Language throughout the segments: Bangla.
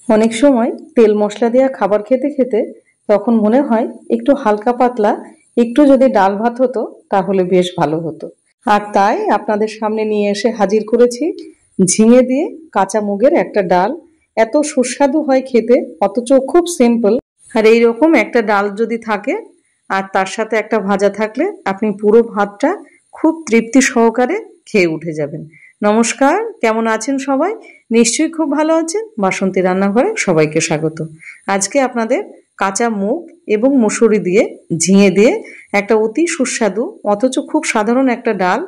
অনেক সময় তেল মশলা দেওয়া খাবার খেতে খেতে তখন মনে হয় একটু হালকা পাতলা একটু যদি ডাল ভাত হতো তাহলে বেশ ভালো হতো। আর তাই আপনাদের সামনে নিয়ে এসে হাজির করেছি ঝিঙে দিয়ে কাঁচা মুগের একটা ডাল। এত সুস্বাদু হয় খেতে, অথচ খুব সিম্পল। আর এইরকম একটা ডাল যদি থাকে আর তার সাথে একটা ভাজা থাকলে আপনি পুরো ভাতটা খুব তৃপ্তি সহকারে খেয়ে উঠে যাবেন। নমস্কার, কেমন আছেন সবাই? নিশ্চয়ই খুব ভালো আছেন। বাসন্তী রান্নাঘরে সবাইকে স্বাগত। আজকে আপনাদের কাঁচা মুগ এবং মসুরি দিয়ে ঝিঙে দিয়ে একটা অতি সুস্বাদু অথচ খুব সাধারণ একটা ডাল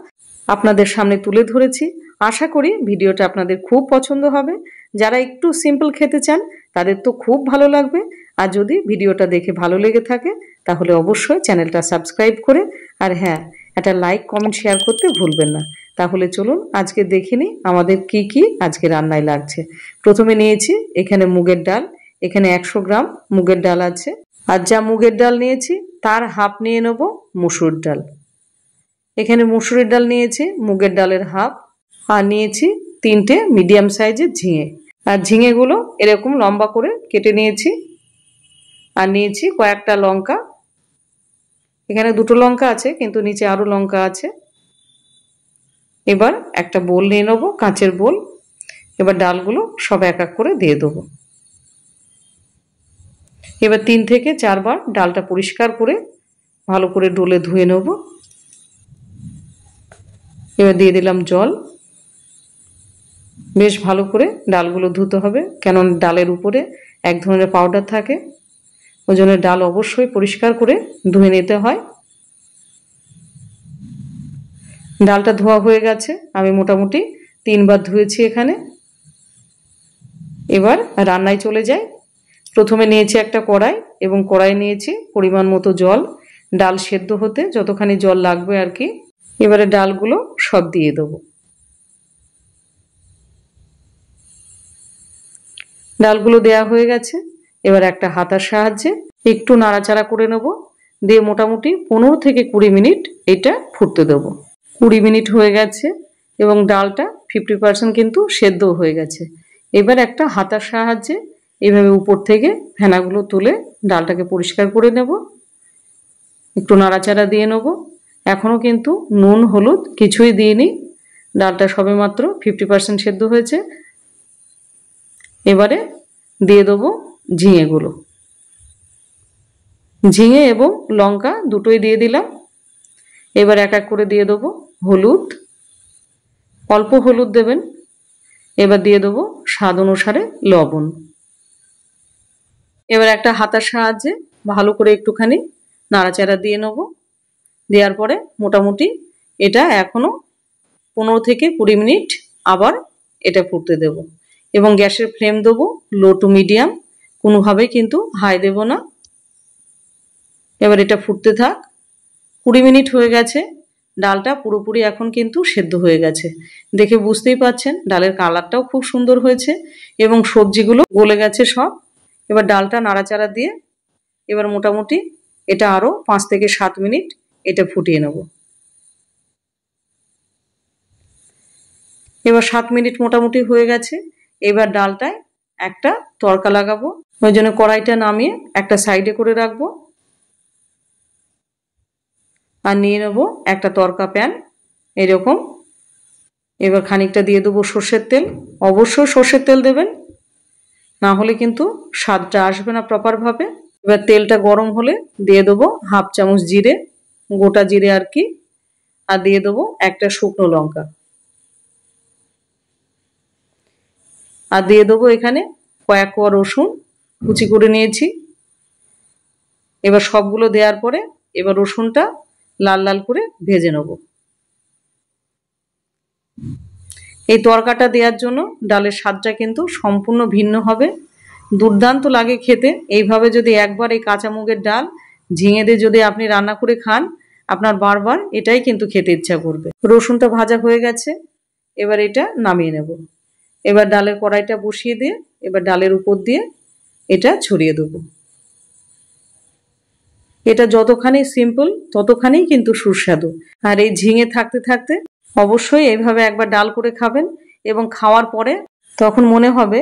আপনাদের সামনে তুলে ধরেছি। আশা করি ভিডিওটা আপনাদের খুব পছন্দ হবে। যারা একটু সিম্পল খেতে চান তাদের তো খুব ভালো লাগবে। আর যদি ভিডিওটা দেখে ভালো লেগে থাকে তাহলে অবশ্যই চ্যানেলটা সাবস্ক্রাইব করে আর হ্যাঁ, একটা লাইক কমেন্ট শেয়ার করতে ভুলবেন না। তাহলে চলুন আজকে দেখে নিই আমাদের কি কি আজকে রান্নায় লাগছে। প্রথমে নিয়েছি এখানে মুগের ডাল। এখানে 100 গ্রাম মুগের ডাল আছে। আর যা মুগের ডাল নিয়েছি তার হাফ নিয়ে নেব মসুর ডাল। এখানে মসুরের ডাল নিয়েছি মুগের ডালের হাফ। আর নিয়েছি 3টে মিডিয়াম সাইজের ঝিঙে। আর ঝিঙেগুলো এরকম লম্বা করে কেটে নিয়েছি। আর নিয়েছি কয়েকটা লঙ্কা। এখানে 2টো লঙ্কা আছে, কিন্তু নিচে আরো লঙ্কা আছে। এবার একটা বোল নিয়ে নেবো, কাঁচের বোল। এবার ডালগুলো সব এক এক করে দিয়ে দেবো। এবার 3 থেকে 4 বার ডালটা পরিষ্কার করে ভালো করে ডলে ধুয়ে নেব। এবার দিয়ে দিলাম জল। বেশ ভালো করে ডালগুলো ধুতে হবে, কেন ডালের উপরে এক ধরনের পাউডার থাকে। ওই জন্য ডাল অবশ্যই পরিষ্কার করে ধুয়ে নিতে হয়। ডালটা ধোয়া হয়ে গেছে, আমি মোটামুটি 3 বার ধুয়েছি এখানে। এবার রান্নায় চলে যাই। প্রথমে নিয়েছি একটা কড়াই এবং কড়াই নিয়েছি পরিমাণ মতো জল। ডাল সেদ্ধ হতে যতখানি জল লাগবে আর কি। এবারে ডালগুলো সব দিয়ে দেবো। ডালগুলো দেয়া হয়ে গেছে। এবার একটা হাতার সাহায্যে একটু নাড়াচাড়া করে নেব। দিয়ে মোটামুটি 15 থেকে 20 মিনিট এটা ফুটতে দেবো। 20 মিনিট হয়ে গেছে এবং ডালটা 50% কিন্তু সেদ্ধ হয়ে গেছে। এবার একটা হাতার সাহায্যে এইভাবে উপর থেকে ফেনাগুলো তুলে ডালটাকে পরিষ্কার করে নেব। একটু নাড়াচাড়া দিয়ে নেব। এখনো কিন্তু নুন হলুদ কিছুই দিইনি, ডালটা সবেমাত্র 50% সেদ্ধ হয়েছে। এবারে দিয়ে দেবো ঝিঙেগুলো। ঝিঙে এবং লঙ্কা দুটোই দিয়ে দিলাম। এবার এক এক করে দিয়ে দেবো হলুদ, অল্প হলুদ দেবেন। এবার দিয়ে দেবো স্বাদ অনুসারে লবণ। এবার একটা হাতার সাহায্যে ভালো করে একটুখানি নাড়াচাড়া দিয়ে নেব। দেওয়ার পরে মোটামুটি এটা এখনো 15 থেকে 20 মিনিট আবার এটা ফুটতে দেব। এবং গ্যাসের ফ্লেম দেবো লো টু মিডিয়াম, কোনোভাবেই কিন্তু হাই দেব না। এবার এটা ফুটতে থাক। 20 মিনিট হয়ে গেছে। ডালটা পুরোপুরি এখন কিন্তু সেদ্ধ হয়ে গেছে। দেখে বুঝতেই পাচ্ছেন ডালের কালারটাও খুব সুন্দর হয়েছে এবং সবজিগুলো গলে গেছে সব। এবার ডালটা নাড়াচাড়া দিয়ে এবার মোটামুটি এটা আরো 5 থেকে 7 মিনিট এটা ফুটিয়ে নেব। এবার 7 মিনিট মোটামুটি হয়ে গেছে। এবার ডালটায় একটা তড়কা লাগাবো। ওই জন্য কড়াইটা নামিয়ে একটা সাইডে করে রাখবো। আর নিয়ে নেবো একটা তড়কা প্যান এরকম। এবার খানিকটা দিয়ে দেবো সর্ষের তেল। অবশ্যই সর্ষের তেল দেবেন, না হলে কিন্তু স্বাদটা আসবে না প্রপারভাবে। এবার তেলটা গরম হলে দিয়ে দেবো হাফ চামচ জিরে, গোটা জিরে আর কি। আর দিয়ে দেবো একটা শুকনো লঙ্কা। আর দিয়ে দেবো এখানে কয়েক কোয়া রসুন কুচি করে নিয়েছি। এবার সবগুলো দেওয়ার পরে এবার রসুনটা লাল লাল করে ভেজে নেব। এই তরকাটা দেওয়ার জন্য ডালের স্বাদটা কিন্তু সম্পূর্ণ ভিন্ন হবে, দুর্দান্ত লাগে খেতে। এইভাবে যদি একবার এই কাঁচা মুগের ডাল ঝিঙে দিয়ে যদি আপনি রান্না করে খান, আপনার বারবার এটাই কিন্তু খেতে ইচ্ছা করবে। রসুনটা ভাজা হয়ে গেছে, এবার এটা নামিয়ে নেব। এবার ডালের কড়াইটা বসিয়ে দিয়ে এবার ডালের উপর দিয়ে এটা ছড়িয়ে দেবো। এটা যতখানি সিম্পল ততখানি কিন্তু সুস্বাদু। আর এই ঝিঙে থাকতে থাকতে অবশ্যই এইভাবে একবার ডাল করে খাবেন এবং খাওয়ার পরে তখন মনে হবে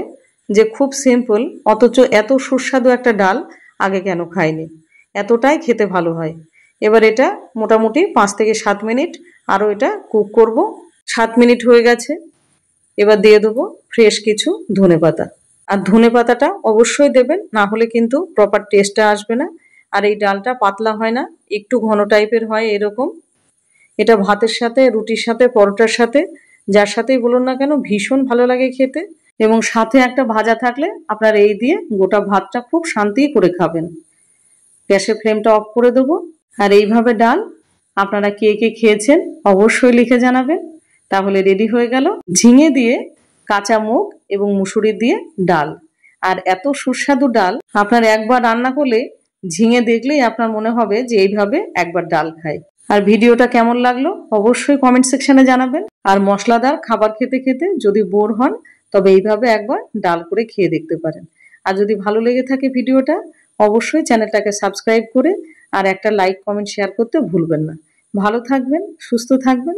যে খুব সিম্পল, অথচ এত সুস্বাদু একটা ডাল আগে কেন খাইনি। এতটাই খেতে ভালো হয়। এবার এটা মোটামুটি 5 থেকে 7 মিনিট আরও এটা কুক করব। 7 মিনিট হয়ে গেছে। এবার দিয়ে দেবো ফ্রেশ কিছু ধনেপাতা। আর ধনেপাতাটা অবশ্যই দেবেন, না হলে কিন্তু প্রপার টেস্টটা আসবে না। আর এই ডালটা পাতলা হয় না, একটু ঘন টাইপের হয় এরকম। এটা ভাতের সাথে, রুটির সাথে, পরোটার সাথে, যার সাথেই বলুন না কেন ভীষণ ভালো লাগে খেতে। এবং সাথে একটা ভাজা থাকলে আপনার এই দিয়ে গোটা ভাতটা খুব শান্তি করে খাবেন। গ্যাসের ফ্লেমটা অফ করে দেবো। আর এইভাবে ডাল আপনারা কে কে খেয়েছেন অবশ্যই লিখে জানাবেন। তাহলে রেডি হয়ে গেল ঝিঙে দিয়ে কাঁচা মুগ এবং মুসুরি দিয়ে ডাল। আর এত সুস্বাদু ডাল আপনার একবার রান্না করলে ঝিঙে দেখলেই আপনার মনে হবে যে এইভাবে একবার ডাল খাই। আর ভিডিওটা কেমন লাগলো অবশ্যই কমেন্ট সেকশনে জানাবেন। আর মশলাদার খাবার খেতে খেতে যদি বোর হন তবে এইভাবে একবার ডাল করে খেয়ে দেখতে পারেন। আর যদি ভালো লেগে থাকে ভিডিওটা অবশ্যই চ্যানেলটাকে সাবস্ক্রাইব করে আর একটা লাইক কমেন্ট শেয়ার করতে ভুলবেন না। ভালো থাকবেন, সুস্থ থাকবেন।